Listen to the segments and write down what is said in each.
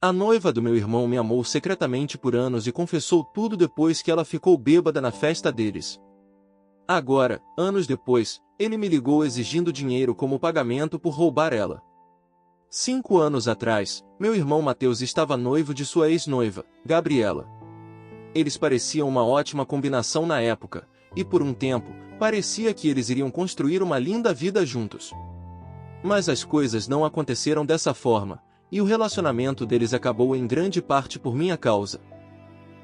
A noiva do meu irmão me amou secretamente por anos e confessou tudo depois que ela ficou bêbada na festa deles. Agora, anos depois, ele me ligou exigindo dinheiro como pagamento por roubar ela. 5 anos atrás, meu irmão Mateus estava noivo de sua ex-noiva, Gabriela. Eles pareciam uma ótima combinação na época, e por um tempo, parecia que eles iriam construir uma linda vida juntos. Mas as coisas não aconteceram dessa forma, e o relacionamento deles acabou em grande parte por minha causa.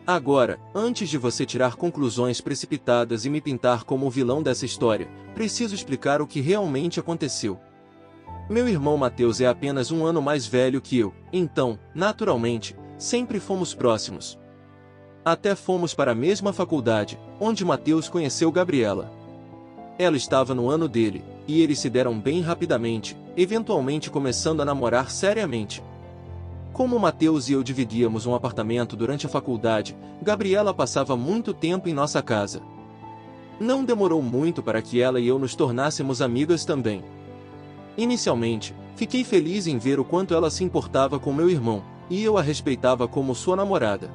Agora, antes de você tirar conclusões precipitadas e me pintar como o vilão dessa história, preciso explicar o que realmente aconteceu. Meu irmão Mateus é apenas 1 ano mais velho que eu, então, naturalmente, sempre fomos próximos. Até fomos para a mesma faculdade, onde Mateus conheceu Gabriela. Ela estava no ano dele, e eles se deram bem rapidamente, eventualmente começando a namorar seriamente. Como Mateus e eu dividíamos um apartamento durante a faculdade, Gabriela passava muito tempo em nossa casa. Não demorou muito para que ela e eu nos tornássemos amigas também. Inicialmente, fiquei feliz em ver o quanto ela se importava com meu irmão, e eu a respeitava como sua namorada.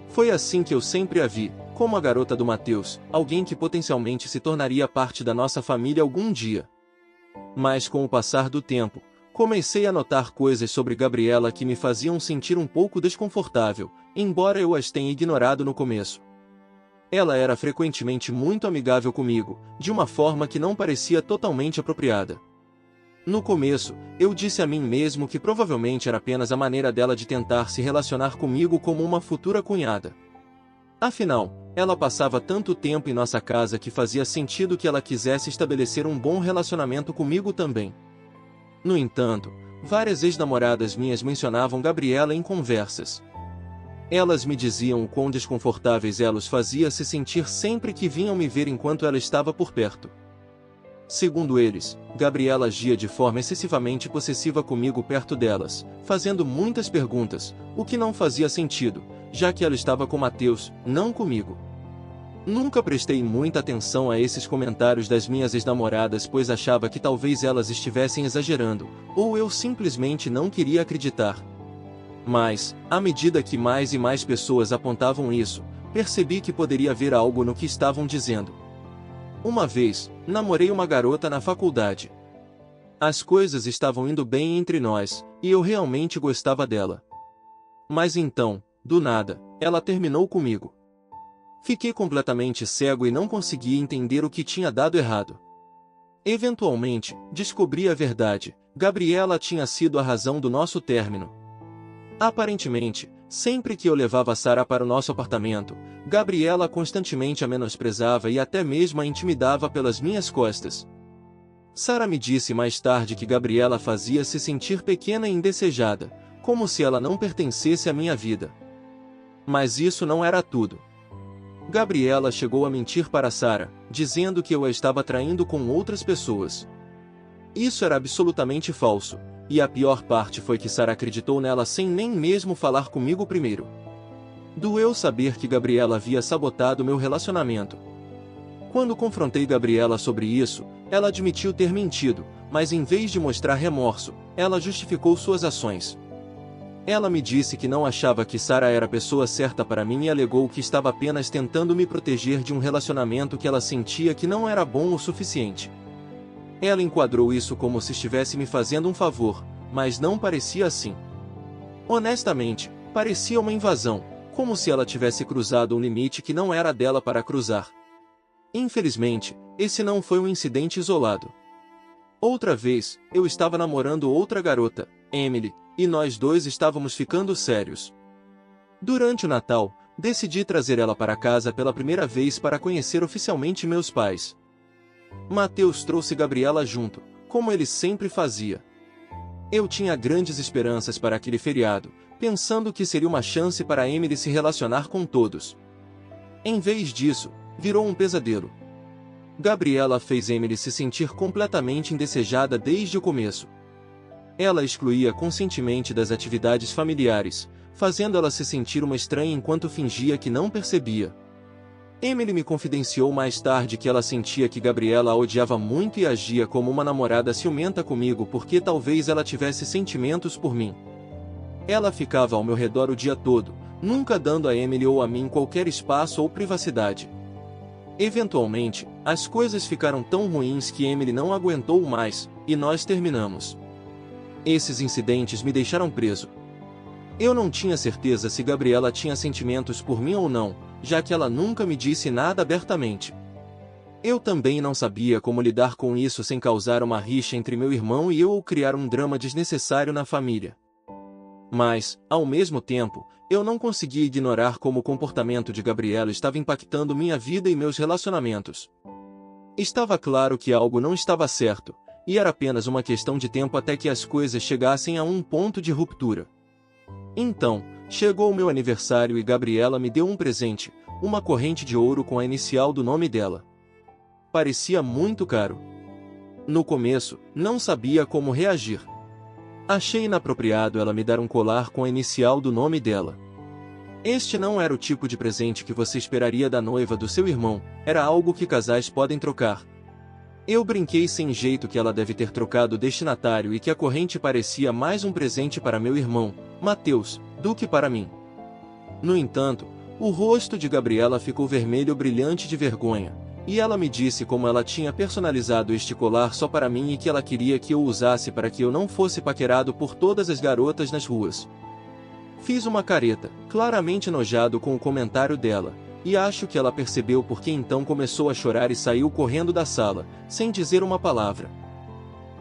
Foi assim que eu sempre a vi, como a garota do Mateus, alguém que potencialmente se tornaria parte da nossa família algum dia. Mas com o passar do tempo, comecei a notar coisas sobre Gabriela que me faziam sentir um pouco desconfortável, embora eu as tenha ignorado no começo. Ela era frequentemente muito amigável comigo, de uma forma que não parecia totalmente apropriada. No começo, eu disse a mim mesmo que provavelmente era apenas a maneira dela de tentar se relacionar comigo como uma futura cunhada. Afinal, ela passava tanto tempo em nossa casa que fazia sentido que ela quisesse estabelecer um bom relacionamento comigo também. No entanto, várias ex-namoradas minhas mencionavam Gabriela em conversas. Elas me diziam o quão desconfortáveis ela os fazia se sentir sempre que vinham me ver enquanto ela estava por perto. Segundo eles, Gabriela agia de forma excessivamente possessiva comigo perto delas, fazendo muitas perguntas, o que não fazia sentido, já que ela estava com Mateus, não comigo. Nunca prestei muita atenção a esses comentários das minhas ex-namoradas, pois achava que talvez elas estivessem exagerando, ou eu simplesmente não queria acreditar. Mas, à medida que mais e mais pessoas apontavam isso, percebi que poderia haver algo no que estavam dizendo. Uma vez, namorei uma garota na faculdade. As coisas estavam indo bem entre nós, e eu realmente gostava dela. Mas então, do nada, ela terminou comigo. Fiquei completamente cego e não conseguia entender o que tinha dado errado. Eventualmente, descobri a verdade: Gabriela tinha sido a razão do nosso término. Aparentemente, sempre que eu levava Sara para o nosso apartamento, Gabriela constantemente a menosprezava e até mesmo a intimidava pelas minhas costas. Sara me disse mais tarde que Gabriela fazia se sentir pequena e indesejada, como se ela não pertencesse à minha vida. Mas isso não era tudo. Gabriela chegou a mentir para Sara, dizendo que eu a estava traindo com outras pessoas. Isso era absolutamente falso, e a pior parte foi que Sara acreditou nela sem nem mesmo falar comigo primeiro. Doeu saber que Gabriela havia sabotado meu relacionamento. Quando confrontei Gabriela sobre isso, ela admitiu ter mentido, mas em vez de mostrar remorso, ela justificou suas ações. Ela me disse que não achava que Sara era a pessoa certa para mim e alegou que estava apenas tentando me proteger de um relacionamento que ela sentia que não era bom o suficiente. Ela enquadrou isso como se estivesse me fazendo um favor, mas não parecia assim. Honestamente, parecia uma invasão, como se ela tivesse cruzado um limite que não era dela para cruzar. Infelizmente, esse não foi um incidente isolado. Outra vez, eu estava namorando outra garota, Emily, e nós dois estávamos ficando sérios. Durante o Natal, decidi trazer ela para casa pela primeira vez para conhecer oficialmente meus pais. Mateus trouxe Gabriela junto, como ele sempre fazia. Eu tinha grandes esperanças para aquele feriado, pensando que seria uma chance para Emily se relacionar com todos. Em vez disso, virou um pesadelo. Gabriela fez Emily se sentir completamente indesejada desde o começo. Ela excluía conscientemente das atividades familiares, fazendo ela se sentir uma estranha enquanto fingia que não percebia. Emily me confidenciou mais tarde que ela sentia que Gabriela a odiava muito e agia como uma namorada ciumenta comigo porque talvez ela tivesse sentimentos por mim. Ela ficava ao meu redor o dia todo, nunca dando a Emily ou a mim qualquer espaço ou privacidade. Eventualmente, as coisas ficaram tão ruins que Emily não aguentou mais, e nós terminamos. Esses incidentes me deixaram preso. Eu não tinha certeza se Gabriela tinha sentimentos por mim ou não, já que ela nunca me disse nada abertamente. Eu também não sabia como lidar com isso sem causar uma rixa entre meu irmão e eu ou criar um drama desnecessário na família. Mas, ao mesmo tempo, eu não conseguia ignorar como o comportamento de Gabriela estava impactando minha vida e meus relacionamentos. Estava claro que algo não estava certo, e era apenas uma questão de tempo até que as coisas chegassem a um ponto de ruptura. Então, chegou o meu aniversário e Gabriela me deu um presente, uma corrente de ouro com a inicial do nome dela. Parecia muito caro. No começo, não sabia como reagir. Achei inapropriado ela me dar um colar com a inicial do nome dela. Este não era o tipo de presente que você esperaria da noiva do seu irmão, era algo que casais podem trocar. Eu brinquei sem jeito que ela deve ter trocado o destinatário e que a corrente parecia mais um presente para meu irmão, Mateus, do que para mim. No entanto, o rosto de Gabriela ficou vermelho brilhante de vergonha, e ela me disse como ela tinha personalizado este colar só para mim e que ela queria que eu o usasse para que eu não fosse paquerado por todas as garotas nas ruas. Fiz uma careta, claramente enojado com o comentário dela, e acho que ela percebeu porque então começou a chorar e saiu correndo da sala, sem dizer uma palavra.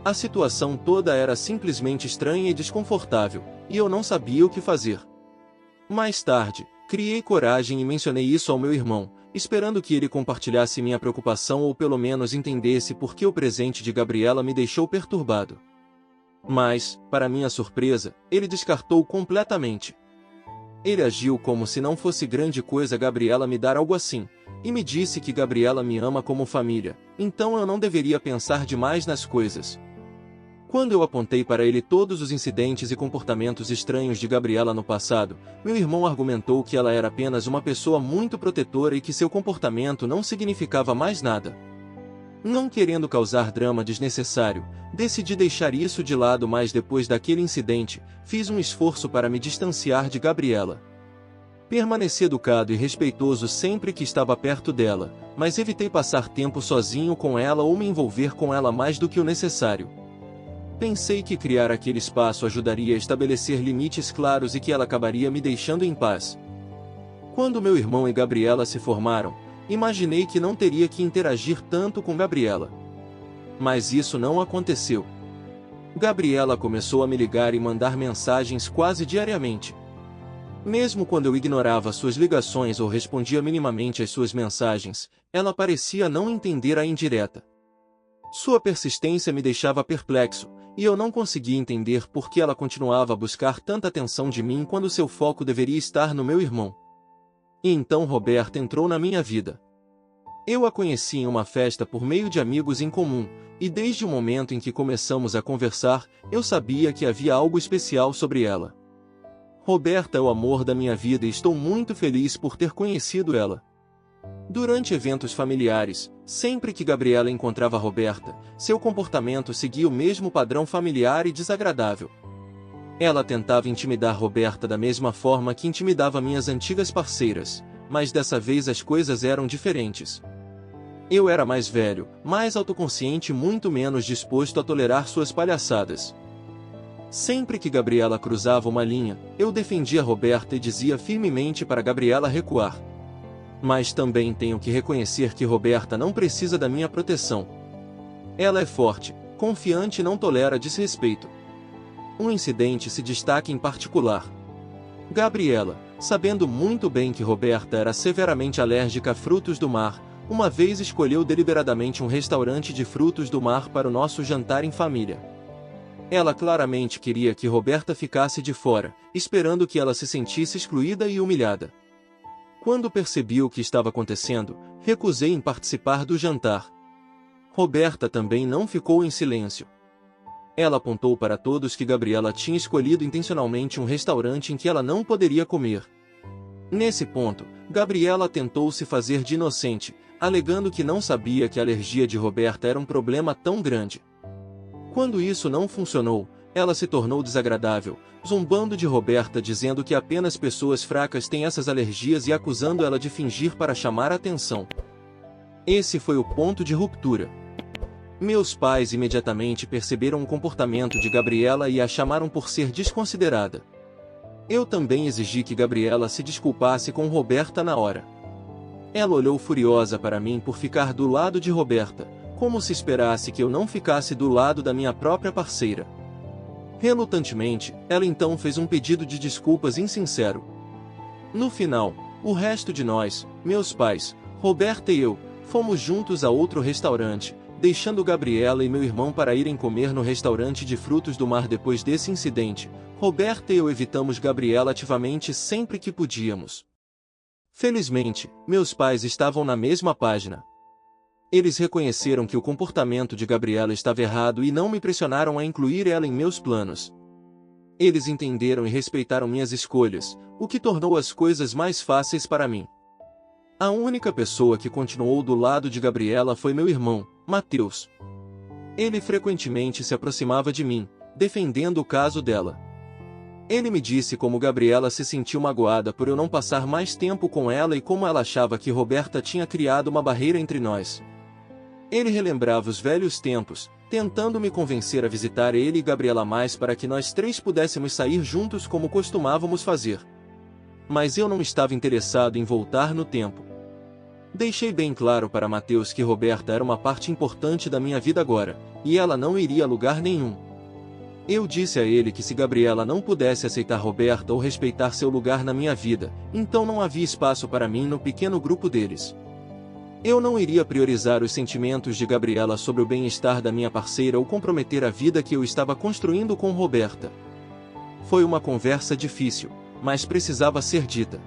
A situação toda era simplesmente estranha e desconfortável, e eu não sabia o que fazer. Mais tarde, criei coragem e mencionei isso ao meu irmão, esperando que ele compartilhasse minha preocupação ou pelo menos entendesse por que o presente de Gabriela me deixou perturbado. Mas, para minha surpresa, ele descartou completamente. Ele agiu como se não fosse grande coisa Gabriela me dar algo assim, e me disse que Gabriela me ama como família, então eu não deveria pensar demais nas coisas. Quando eu apontei para ele todos os incidentes e comportamentos estranhos de Gabriela no passado, meu irmão argumentou que ela era apenas uma pessoa muito protetora e que seu comportamento não significava mais nada. Não querendo causar drama desnecessário, decidi deixar isso de lado, mas depois daquele incidente, fiz um esforço para me distanciar de Gabriela. Permaneci educado e respeitoso sempre que estava perto dela, mas evitei passar tempo sozinho com ela ou me envolver com ela mais do que o necessário. Pensei que criar aquele espaço ajudaria a estabelecer limites claros e que ela acabaria me deixando em paz. Quando meu irmão e Gabriela se formaram, imaginei que não teria que interagir tanto com Gabriela. Mas isso não aconteceu. Gabriela começou a me ligar e mandar mensagens quase diariamente. Mesmo quando eu ignorava suas ligações ou respondia minimamente às suas mensagens, ela parecia não entender a indireta. Sua persistência me deixava perplexo, e eu não conseguia entender por que ela continuava a buscar tanta atenção de mim quando seu foco deveria estar no meu irmão. E então Roberta entrou na minha vida. Eu a conheci em uma festa por meio de amigos em comum, e desde o momento em que começamos a conversar, eu sabia que havia algo especial sobre ela. Roberta é o amor da minha vida e estou muito feliz por ter conhecido ela. Durante eventos familiares, sempre que Gabriela encontrava Roberta, seu comportamento seguia o mesmo padrão familiar e desagradável. Ela tentava intimidar Roberta da mesma forma que intimidava minhas antigas parceiras, mas dessa vez as coisas eram diferentes. Eu era mais velho, mais autoconsciente e muito menos disposto a tolerar suas palhaçadas. Sempre que Gabriela cruzava uma linha, eu defendia Roberta e dizia firmemente para Gabriela recuar. Mas também tenho que reconhecer que Roberta não precisa da minha proteção. Ela é forte, confiante e não tolera desrespeito. Um incidente se destaca em particular. Gabriela, sabendo muito bem que Roberta era severamente alérgica a frutos do mar, uma vez escolheu deliberadamente um restaurante de frutos do mar para o nosso jantar em família. Ela claramente queria que Roberta ficasse de fora, esperando que ela se sentisse excluída e humilhada. Quando percebi o que estava acontecendo, recusei em participar do jantar. Roberta também não ficou em silêncio. Ela apontou para todos que Gabriela tinha escolhido intencionalmente um restaurante em que ela não poderia comer. Nesse ponto, Gabriela tentou se fazer de inocente, alegando que não sabia que a alergia de Roberta era um problema tão grande. Quando isso não funcionou, ela se tornou desagradável, zombando de Roberta, dizendo que apenas pessoas fracas têm essas alergias e acusando ela de fingir para chamar a atenção. Esse foi o ponto de ruptura. Meus pais imediatamente perceberam o comportamento de Gabriela e a chamaram por ser desconsiderada. Eu também exigi que Gabriela se desculpasse com Roberta na hora. Ela olhou furiosa para mim por ficar do lado de Roberta, como se esperasse que eu não ficasse do lado da minha própria parceira. Relutantemente, ela então fez um pedido de desculpas insincero. No final, o resto de nós, meus pais, Roberta e eu, fomos juntos a outro restaurante, deixando Gabriela e meu irmão para irem comer no restaurante de frutos do mar. Depois desse incidente, Roberta e eu evitamos Gabriela ativamente sempre que podíamos. Felizmente, meus pais estavam na mesma página. Eles reconheceram que o comportamento de Gabriela estava errado e não me pressionaram a incluir ela em meus planos. Eles entenderam e respeitaram minhas escolhas, o que tornou as coisas mais fáceis para mim. A única pessoa que continuou do lado de Gabriela foi meu irmão, Mateus. Ele frequentemente se aproximava de mim, defendendo o caso dela. Ele me disse como Gabriela se sentiu magoada por eu não passar mais tempo com ela e como ela achava que Roberta tinha criado uma barreira entre nós. Ele relembrava os velhos tempos, tentando me convencer a visitar ele e Gabriela mais para que nós três pudéssemos sair juntos como costumávamos fazer. Mas eu não estava interessado em voltar no tempo. Deixei bem claro para Mateus que Roberta era uma parte importante da minha vida agora, e ela não iria a lugar nenhum. Eu disse a ele que se Gabriela não pudesse aceitar Roberta ou respeitar seu lugar na minha vida, então não havia espaço para mim no pequeno grupo deles. Eu não iria priorizar os sentimentos de Gabriela sobre o bem-estar da minha parceira ou comprometer a vida que eu estava construindo com Roberta. Foi uma conversa difícil, mas precisava ser dita.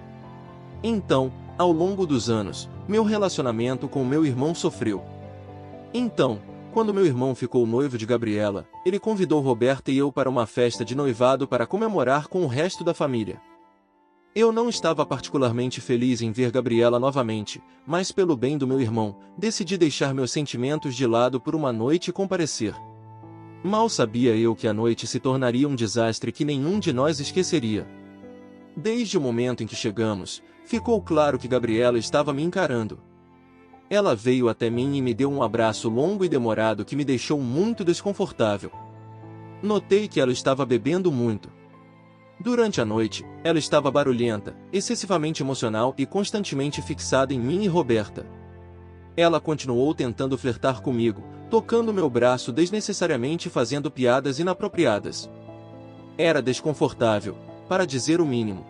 Então, ao longo dos anos, meu relacionamento com meu irmão sofreu. Então, quando meu irmão ficou noivo de Gabriela, ele convidou Roberta e eu para uma festa de noivado para comemorar com o resto da família. Eu não estava particularmente feliz em ver Gabriela novamente, mas pelo bem do meu irmão, decidi deixar meus sentimentos de lado por uma noite e comparecer. Mal sabia eu que a noite se tornaria um desastre que nenhum de nós esqueceria. Desde o momento em que chegamos, ficou claro que Gabriela estava me encarando. Ela veio até mim e me deu um abraço longo e demorado que me deixou muito desconfortável. Notei que ela estava bebendo muito. Durante a noite, ela estava barulhenta, excessivamente emocional e constantemente fixada em mim e Roberta. Ela continuou tentando flertar comigo, tocando meu braço desnecessariamente e fazendo piadas inapropriadas. Era desconfortável, para dizer o mínimo.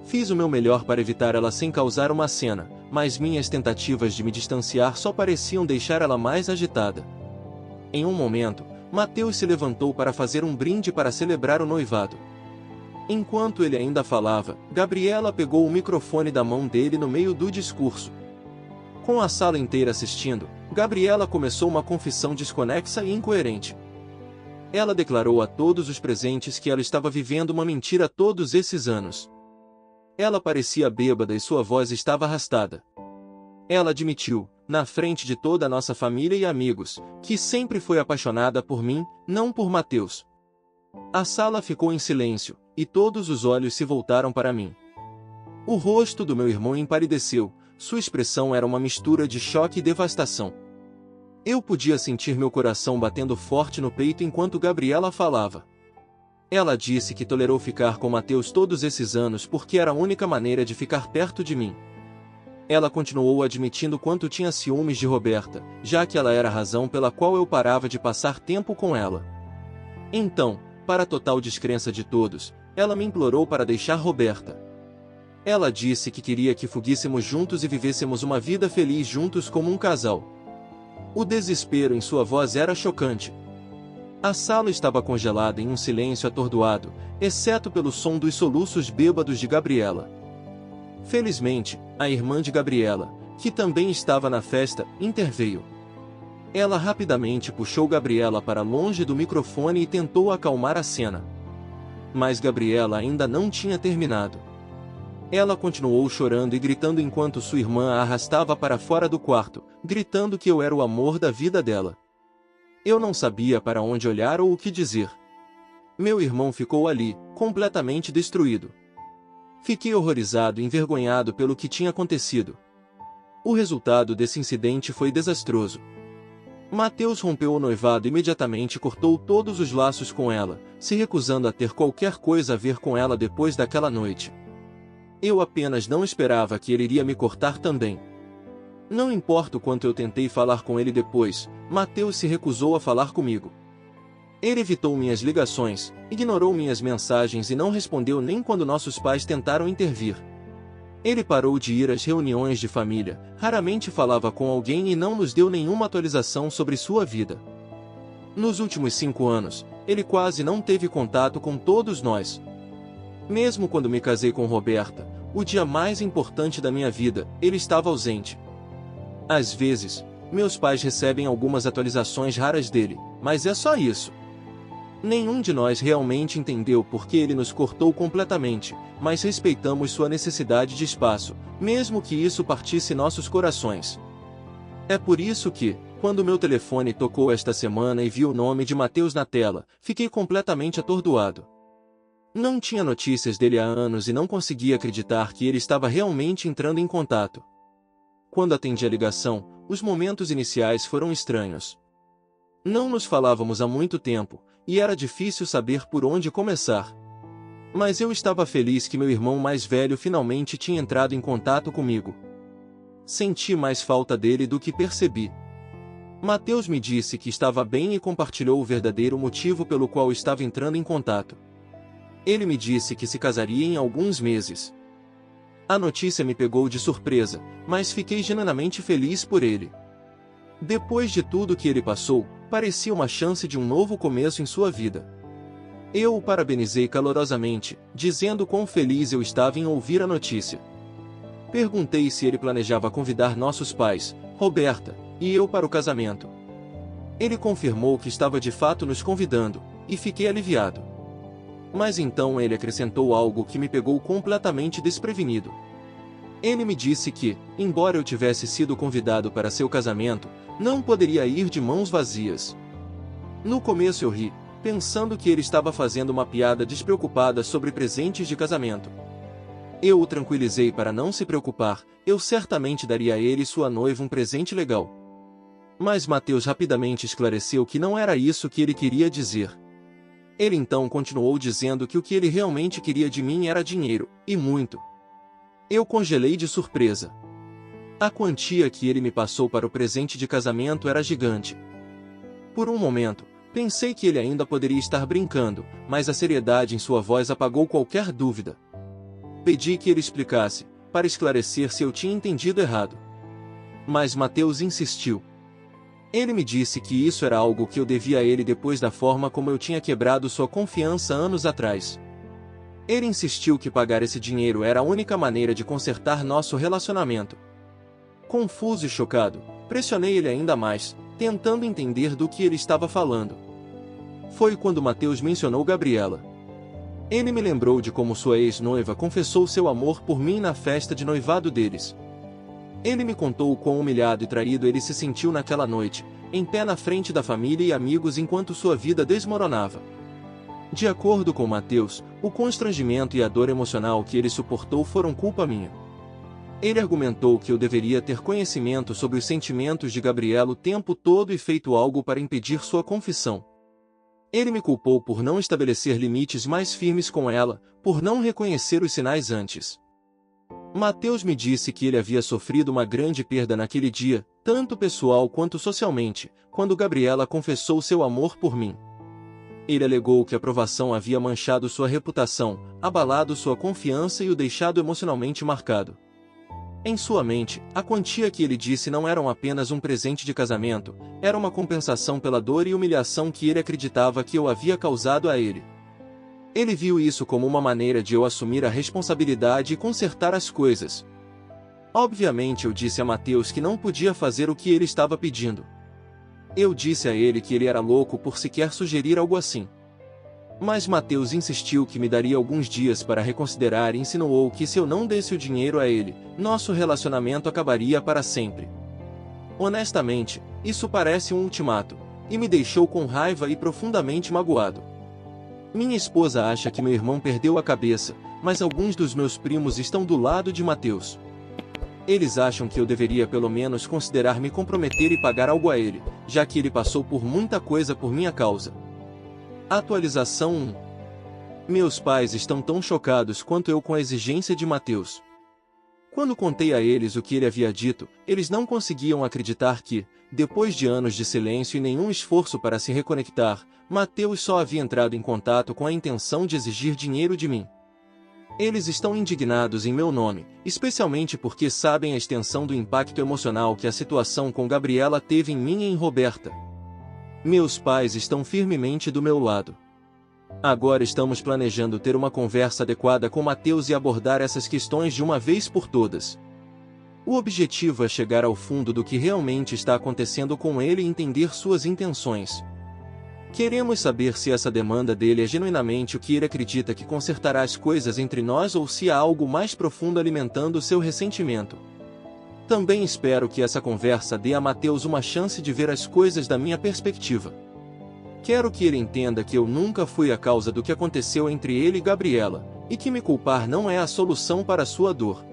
Fiz o meu melhor para evitar ela sem causar uma cena, mas minhas tentativas de me distanciar só pareciam deixar ela mais agitada. Em um momento, Mateus se levantou para fazer um brinde para celebrar o noivado. Enquanto ele ainda falava, Gabriela pegou o microfone da mão dele no meio do discurso. Com a sala inteira assistindo, Gabriela começou uma confissão desconexa e incoerente. Ela declarou a todos os presentes que ela estava vivendo uma mentira todos esses anos. Ela parecia bêbada e sua voz estava arrastada. Ela admitiu, na frente de toda a nossa família e amigos, que sempre foi apaixonada por mim, não por Mateus. A sala ficou em silêncio, e todos os olhos se voltaram para mim. O rosto do meu irmão empalideceu, sua expressão era uma mistura de choque e devastação. Eu podia sentir meu coração batendo forte no peito enquanto Gabriela falava. Ela disse que tolerou ficar com Mateus todos esses anos porque era a única maneira de ficar perto de mim. Ela continuou admitindo quanto tinha ciúmes de Roberta, já que ela era a razão pela qual eu parava de passar tempo com ela. Então, para a total descrença de todos, ela me implorou para deixar Roberta. Ela disse que queria que fuguíssemos juntos e vivêssemos uma vida feliz juntos como um casal. O desespero em sua voz era chocante. A sala estava congelada em um silêncio atordoado, exceto pelo som dos soluços bêbados de Gabriela. Felizmente, a irmã de Gabriela, que também estava na festa, interveio. Ela rapidamente puxou Gabriela para longe do microfone e tentou acalmar a cena. Mas Gabriela ainda não tinha terminado. Ela continuou chorando e gritando enquanto sua irmã a arrastava para fora do quarto, gritando que eu era o amor da vida dela. Eu não sabia para onde olhar ou o que dizer. Meu irmão ficou ali, completamente destruído. Fiquei horrorizado e envergonhado pelo que tinha acontecido. O resultado desse incidente foi desastroso. Mateus rompeu o noivado e imediatamente cortou todos os laços com ela, se recusando a ter qualquer coisa a ver com ela depois daquela noite. Eu apenas não esperava que ele iria me cortar também. Não importa o quanto eu tentei falar com ele depois, Mateus se recusou a falar comigo. Ele evitou minhas ligações, ignorou minhas mensagens e não respondeu nem quando nossos pais tentaram intervir. Ele parou de ir às reuniões de família, raramente falava com alguém e não nos deu nenhuma atualização sobre sua vida. Nos últimos 5 anos, ele quase não teve contato com todos nós. Mesmo quando me casei com Roberta, o dia mais importante da minha vida, ele estava ausente. Às vezes, meus pais recebem algumas atualizações raras dele, mas é só isso. Nenhum de nós realmente entendeu por que ele nos cortou completamente, mas respeitamos sua necessidade de espaço, mesmo que isso partisse nossos corações. É por isso que, quando meu telefone tocou esta semana e vi o nome de Mateus na tela, fiquei completamente atordoado. Não tinha notícias dele há anos e não conseguia acreditar que ele estava realmente entrando em contato. Quando atendi a ligação, os momentos iniciais foram estranhos. Não nos falávamos há muito tempo, e era difícil saber por onde começar. Mas eu estava feliz que meu irmão mais velho finalmente tinha entrado em contato comigo. Senti mais falta dele do que percebi. Mateus me disse que estava bem e compartilhou o verdadeiro motivo pelo qual estava entrando em contato. Ele me disse que se casaria em alguns meses. A notícia me pegou de surpresa, mas fiquei genuinamente feliz por ele. Depois de tudo que ele passou, parecia uma chance de um novo começo em sua vida. Eu o parabenizei calorosamente, dizendo quão feliz eu estava em ouvir a notícia. Perguntei se ele planejava convidar nossos pais, Roberta e eu para o casamento. Ele confirmou que estava de fato nos convidando, e fiquei aliviado. Mas então ele acrescentou algo que me pegou completamente desprevenido. Ele me disse que, embora eu tivesse sido convidado para seu casamento, não poderia ir de mãos vazias. No começo eu ri, pensando que ele estava fazendo uma piada despreocupada sobre presentes de casamento. Eu o tranquilizei para não se preocupar, eu certamente daria a ele e sua noiva um presente legal. Mas Mateus rapidamente esclareceu que não era isso que ele queria dizer. Ele então continuou dizendo que o que ele realmente queria de mim era dinheiro, e muito. Eu congelei de surpresa. A quantia que ele me passou para o presente de casamento era gigante. Por um momento, pensei que ele ainda poderia estar brincando, mas a seriedade em sua voz apagou qualquer dúvida. Pedi que ele explicasse, para esclarecer se eu tinha entendido errado. Mas Mateus insistiu. Ele me disse que isso era algo que eu devia a ele depois da forma como eu tinha quebrado sua confiança anos atrás. Ele insistiu que pagar esse dinheiro era a única maneira de consertar nosso relacionamento. Confuso e chocado, pressionei ele ainda mais, tentando entender do que ele estava falando. Foi quando Mateus mencionou Gabriela. Ele me lembrou de como sua ex-noiva confessou seu amor por mim na festa de noivado deles. Ele me contou o quão humilhado e traído ele se sentiu naquela noite, em pé na frente da família e amigos enquanto sua vida desmoronava. De acordo com Mateus, o constrangimento e a dor emocional que ele suportou foram culpa minha. Ele argumentou que eu deveria ter conhecimento sobre os sentimentos de Gabriela o tempo todo e feito algo para impedir sua confissão. Ele me culpou por não estabelecer limites mais firmes com ela, por não reconhecer os sinais antes. Mateus me disse que ele havia sofrido uma grande perda naquele dia, tanto pessoal quanto socialmente, quando Gabriela confessou seu amor por mim. Ele alegou que a provação havia manchado sua reputação, abalado sua confiança e o deixado emocionalmente marcado. Em sua mente, a quantia que ele disse não era apenas um presente de casamento, era uma compensação pela dor e humilhação que ele acreditava que eu havia causado a ele. Ele viu isso como uma maneira de eu assumir a responsabilidade e consertar as coisas. Obviamente eu disse a Mateus que não podia fazer o que ele estava pedindo. Eu disse a ele que ele era louco por sequer sugerir algo assim. Mas Mateus insistiu que me daria alguns dias para reconsiderar e insinuou que se eu não desse o dinheiro a ele, nosso relacionamento acabaria para sempre. Honestamente, isso parece um ultimato, e me deixou com raiva e profundamente magoado. Minha esposa acha que meu irmão perdeu a cabeça, mas alguns dos meus primos estão do lado de Mateus. Eles acham que eu deveria pelo menos considerar me comprometer e pagar algo a ele, já que ele passou por muita coisa por minha causa. Atualização 1. Meus pais estão tão chocados quanto eu com a exigência de Mateus. Quando contei a eles o que ele havia dito, eles não conseguiam acreditar que, depois de anos de silêncio e nenhum esforço para se reconectar, Mateus só havia entrado em contato com a intenção de exigir dinheiro de mim. Eles estão indignados em meu nome, especialmente porque sabem a extensão do impacto emocional que a situação com Gabriela teve em mim e em Roberta. Meus pais estão firmemente do meu lado. Agora estamos planejando ter uma conversa adequada com Mateus e abordar essas questões de uma vez por todas. O objetivo é chegar ao fundo do que realmente está acontecendo com ele e entender suas intenções. Queremos saber se essa demanda dele é genuinamente o que ele acredita que consertará as coisas entre nós ou se há algo mais profundo alimentando seu ressentimento. Também espero que essa conversa dê a Mateus uma chance de ver as coisas da minha perspectiva. Quero que ele entenda que eu nunca fui a causa do que aconteceu entre ele e Gabriela, e que me culpar não é a solução para sua dor.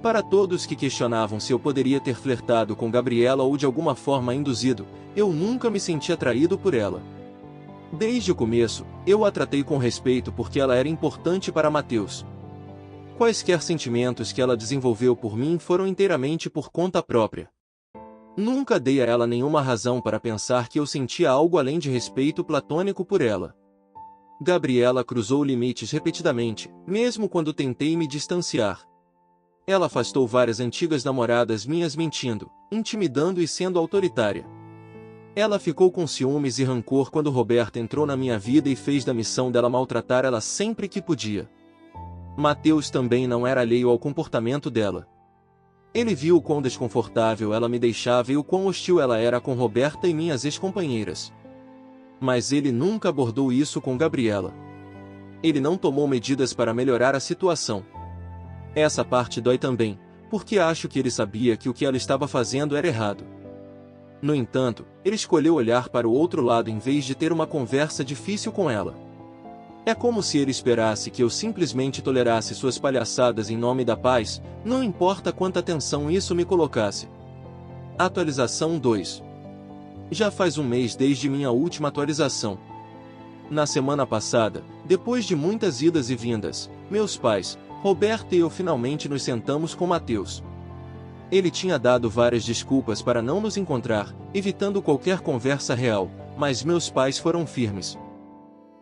Para todos que questionavam se eu poderia ter flertado com Gabriela ou de alguma forma induzido, eu nunca me senti atraído por ela. Desde o começo, eu a tratei com respeito porque ela era importante para Mateus. Quaisquer sentimentos que ela desenvolveu por mim foram inteiramente por conta própria. Nunca dei a ela nenhuma razão para pensar que eu sentia algo além de respeito platônico por ela. Gabriela cruzou limites repetidamente, mesmo quando tentei me distanciar. Ela afastou várias antigas namoradas minhas mentindo, intimidando e sendo autoritária. Ela ficou com ciúmes e rancor quando Roberta entrou na minha vida e fez da missão dela maltratar ela sempre que podia. Mateus também não era alheio ao comportamento dela. Ele viu o quão desconfortável ela me deixava e o quão hostil ela era com Roberta e minhas ex-companheiras. Mas ele nunca abordou isso com Gabriela. Ele não tomou medidas para melhorar a situação. Essa parte dói também, porque acho que ele sabia que o que ela estava fazendo era errado. No entanto, ele escolheu olhar para o outro lado em vez de ter uma conversa difícil com ela. É como se ele esperasse que eu simplesmente tolerasse suas palhaçadas em nome da paz, não importa quanta tensão isso me colocasse. Atualização 2. Já faz um mês desde minha última atualização. Na semana passada, depois de muitas idas e vindas, meus pais, Roberta e eu finalmente nos sentamos com Mateus. Ele tinha dado várias desculpas para não nos encontrar, evitando qualquer conversa real, mas meus pais foram firmes.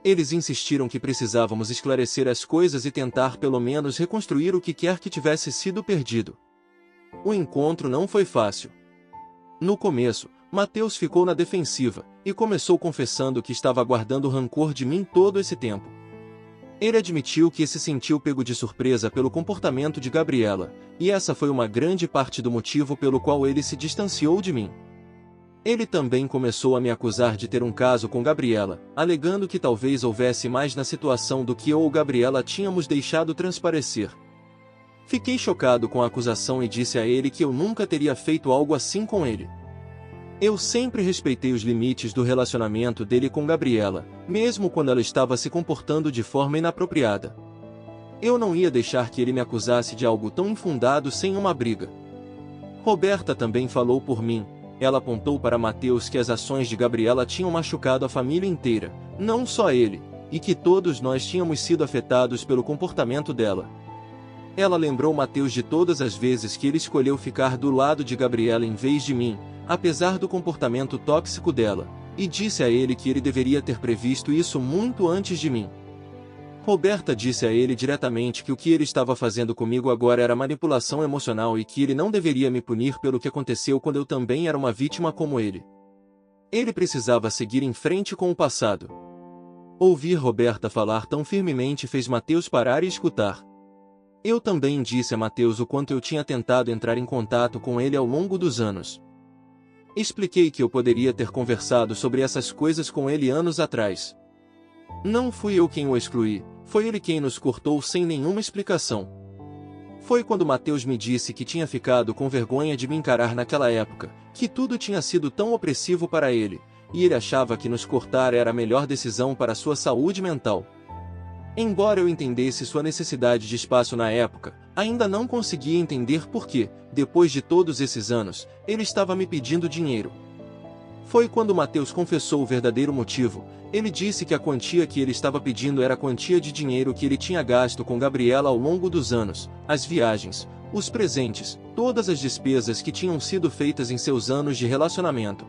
Eles insistiram que precisávamos esclarecer as coisas e tentar pelo menos reconstruir o que quer que tivesse sido perdido. O encontro não foi fácil. No começo, Mateus ficou na defensiva, e começou confessando que estava guardando rancor de mim todo esse tempo. Ele admitiu que se sentiu pego de surpresa pelo comportamento de Gabriela, e essa foi uma grande parte do motivo pelo qual ele se distanciou de mim. Ele também começou a me acusar de ter um caso com Gabriela, alegando que talvez houvesse mais na situação do que eu ou Gabriela tínhamos deixado transparecer. Fiquei chocado com a acusação e disse a ele que eu nunca teria feito algo assim com ele. Eu sempre respeitei os limites do relacionamento dele com Gabriela, mesmo quando ela estava se comportando de forma inapropriada. Eu não ia deixar que ele me acusasse de algo tão infundado sem uma briga. Roberta também falou por mim. Ela apontou para Mateus que as ações de Gabriela tinham machucado a família inteira, não só ele, e que todos nós tínhamos sido afetados pelo comportamento dela. Ela lembrou Mateus de todas as vezes que ele escolheu ficar do lado de Gabriela em vez de mim, apesar do comportamento tóxico dela, e disse a ele que ele deveria ter previsto isso muito antes de mim. Roberta disse a ele diretamente que o que ele estava fazendo comigo agora era manipulação emocional e que ele não deveria me punir pelo que aconteceu quando eu também era uma vítima como ele. Ele precisava seguir em frente com o passado. Ouvir Roberta falar tão firmemente fez Mateus parar e escutar. Eu também disse a Mateus o quanto eu tinha tentado entrar em contato com ele ao longo dos anos. Expliquei que eu poderia ter conversado sobre essas coisas com ele anos atrás. Não fui eu quem o excluí, foi ele quem nos cortou sem nenhuma explicação. Foi quando Mateus me disse que tinha ficado com vergonha de me encarar naquela época, que tudo tinha sido tão opressivo para ele, e ele achava que nos cortar era a melhor decisão para sua saúde mental. Embora eu entendesse sua necessidade de espaço na época, ainda não conseguia entender por que, depois de todos esses anos, ele estava me pedindo dinheiro. Foi quando Mateus confessou o verdadeiro motivo. Ele disse que a quantia que ele estava pedindo era a quantia de dinheiro que ele tinha gasto com Gabriela ao longo dos anos, as viagens, os presentes, todas as despesas que tinham sido feitas em seus anos de relacionamento.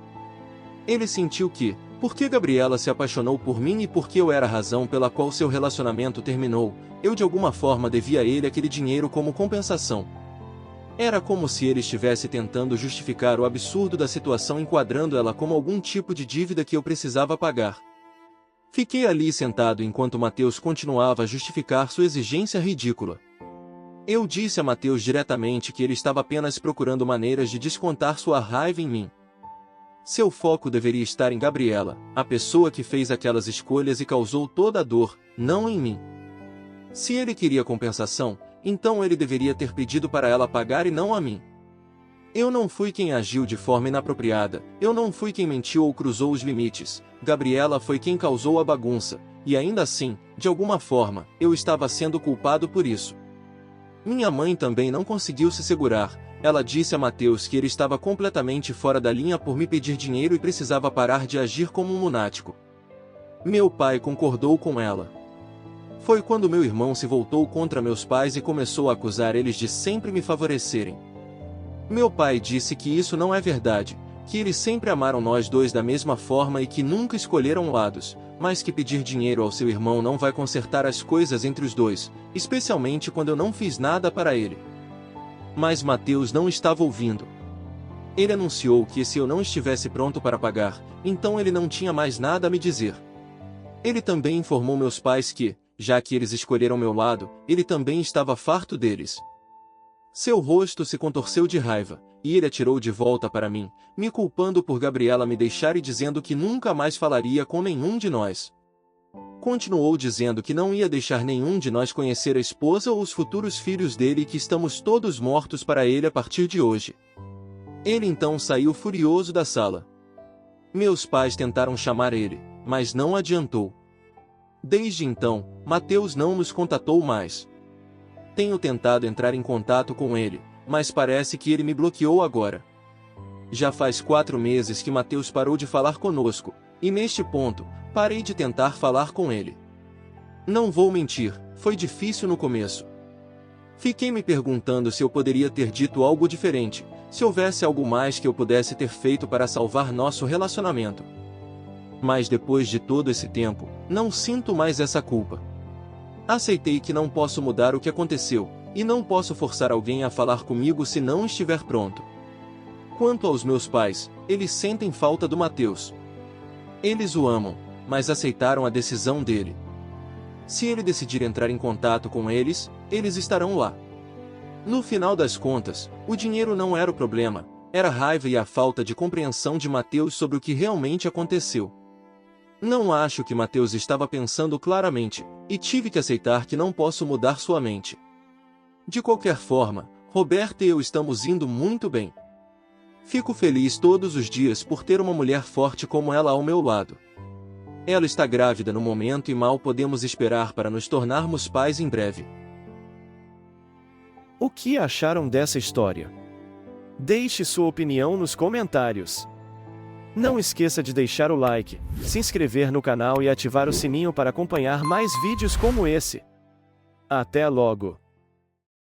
Ele sentiu que, porque Gabriela se apaixonou por mim e porque eu era a razão pela qual seu relacionamento terminou, eu de alguma forma devia a ele aquele dinheiro como compensação. Era como se ele estivesse tentando justificar o absurdo da situação, enquadrando ela como algum tipo de dívida que eu precisava pagar. Fiquei ali sentado enquanto Mateus continuava a justificar sua exigência ridícula. Eu disse a Mateus diretamente que ele estava apenas procurando maneiras de descontar sua raiva em mim. Seu foco deveria estar em Gabriela, a pessoa que fez aquelas escolhas e causou toda a dor, não em mim. Se ele queria compensação, então ele deveria ter pedido para ela pagar e não a mim. Eu não fui quem agiu de forma inapropriada, eu não fui quem mentiu ou cruzou os limites, Gabriela foi quem causou a bagunça, e ainda assim, de alguma forma, eu estava sendo culpado por isso. Minha mãe também não conseguiu se segurar. Ela disse a Mateus que ele estava completamente fora da linha por me pedir dinheiro e precisava parar de agir como um lunático. Meu pai concordou com ela. Foi quando meu irmão se voltou contra meus pais e começou a acusar eles de sempre me favorecerem. Meu pai disse que isso não é verdade, que eles sempre amaram nós dois da mesma forma e que nunca escolheram lados, mas que pedir dinheiro ao seu irmão não vai consertar as coisas entre os dois, especialmente quando eu não fiz nada para ele. Mas Mateus não estava ouvindo. Ele anunciou que se eu não estivesse pronto para pagar, então ele não tinha mais nada a me dizer. Ele também informou meus pais que, já que eles escolheram meu lado, ele também estava farto deles. Seu rosto se contorceu de raiva, e ele atirou de volta para mim, me culpando por Gabriela me deixar e dizendo que nunca mais falaria com nenhum de nós. Continuou dizendo que não ia deixar nenhum de nós conhecer a esposa ou os futuros filhos dele e que estamos todos mortos para ele a partir de hoje. Ele então saiu furioso da sala. Meus pais tentaram chamar ele, mas não adiantou. Desde então, Mateus não nos contatou mais. Tenho tentado entrar em contato com ele, mas parece que ele me bloqueou agora. Já faz 4 meses que Mateus parou de falar conosco, e neste ponto, parei de tentar falar com ele. Não vou mentir, foi difícil no começo. Fiquei me perguntando se eu poderia ter dito algo diferente, se houvesse algo mais que eu pudesse ter feito para salvar nosso relacionamento. Mas depois de todo esse tempo, não sinto mais essa culpa. Aceitei que não posso mudar o que aconteceu, e não posso forçar alguém a falar comigo se não estiver pronto. Quanto aos meus pais, eles sentem falta do Mateus. Eles o amam, mas aceitaram a decisão dele. Se ele decidir entrar em contato com eles, eles estarão lá. No final das contas, o dinheiro não era o problema, era a raiva e a falta de compreensão de Mateus sobre o que realmente aconteceu. Não acho que Mateus estava pensando claramente, e tive que aceitar que não posso mudar sua mente. De qualquer forma, Roberta e eu estamos indo muito bem. Fico feliz todos os dias por ter uma mulher forte como ela ao meu lado. Ela está grávida no momento e mal podemos esperar para nos tornarmos pais em breve. O que acharam dessa história? Deixe sua opinião nos comentários. Não esqueça de deixar o like, se inscrever no canal e ativar o sininho para acompanhar mais vídeos como esse. Até logo!